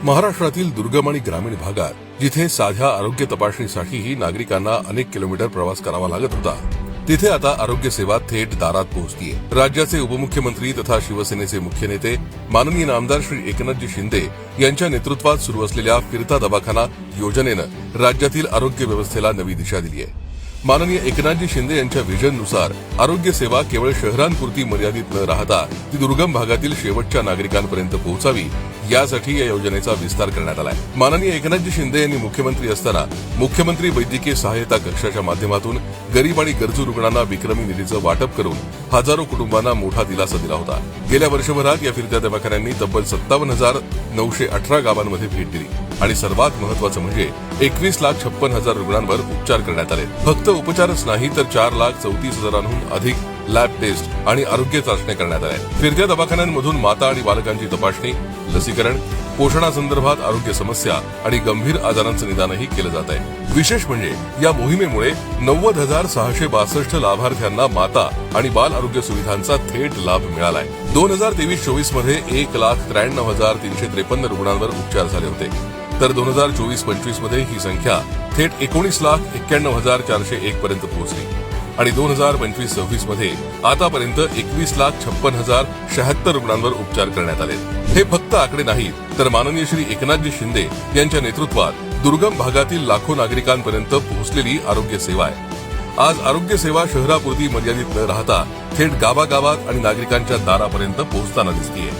महाराष्ट्रातील दुर्गम आणि ग्रामीण भागात जिथे साध्या आरोग्य तपासणीसाठीही नागरिकांना अनेक किलोमीटर प्रवास करावा लागत होता, तिथे आता आरोग्य सेवा थेट दारात पोहोचतीये। राज्याचे उपमुख्यमंत्री तथा शिवसेनेचे मुख्य नेते माननीय आमदार श्री एकनाथजी शिंदे यांच्या नेतृत्वात सुरू असलेल्या फिरता दवाखाना योजनेनं राज्यातील आरोग्य व्यवस्थेला नवी दिशा दिली आहे। माननीय एकनाथजी शिंदे यांच्या व्हिजननुसार आरोग्य सेवा केवळ शहरांपुरती मर्यादित न राहता ती दुर्गम भागातील शेवटच्या नागरिकांपर्यंत पोहोचावी, यासाठी या योजनेचा विस्तार करण्यात आलाय। माननीय एकनाथजी शिंदे यांनी मुख्यमंत्री असताना मुख्यमंत्री वैद्यकीय सहायता कक्षाच्या माध्यमातून गरीब आणि गरजू रुग्णांना विक्रमी निधीचं वाटप करून हजारो कुटुंबांना मोठा दिलासा दिला होता। गेल्या वर्षभरात या फिरत्या दवाखान्यांनी तब्बल 57,918 गावांमध्ये भेट दिली आणि सर्वात महत्त्वाचं म्हणजे 21,56,000 रुग्णांवर उपचार करण्यात आले। फक्त उपचारच नाही तर 4,34,000हून अधिक लॅब टेस्ट आणि आरोग्य चाचण्या करण्यात आल्या। फिरत्या दवाखान्यांमधून माता आणि बालकांची तपासणी, लसीकरण, पोषणासंदर्भात आरोग्य समस्या आणि गंभीर आजारांचं निदानही केलं जात आहे। विशेष म्हणजे या मोहिमेमुळे 90,662 लाभार्थ्यांना माता आणि बाल आरोग्य सुविधांचा थेट लाभ मिळालाय। 2023-24 मध्ये 1,93,353 रुग्णांवर उपचार झाले होते, तर 2024-25 मध्ये ही संख्या थेट 19,91,401 पर्यंत पोहोचली आणि 2025-26 मध्ये आतापर्यंत 21,56,076 रुग्णांवर उपचार करण्यात आले। हे फक्त आकडे नाहीत, तर माननीय श्री एकनाथजी शिंदे यांच्या नेतृत्वात दुर्गम भागातील लाखो नागरिकांपर्यंत पोहोचलेली आरोग्य सेवा आहे। आज आरोग्य सेवा शहरापुरती मर्यादित न राहता थेट गावागावात आणि नागरिकांच्या दारापर्यंत पोहोचताना दिसतीये।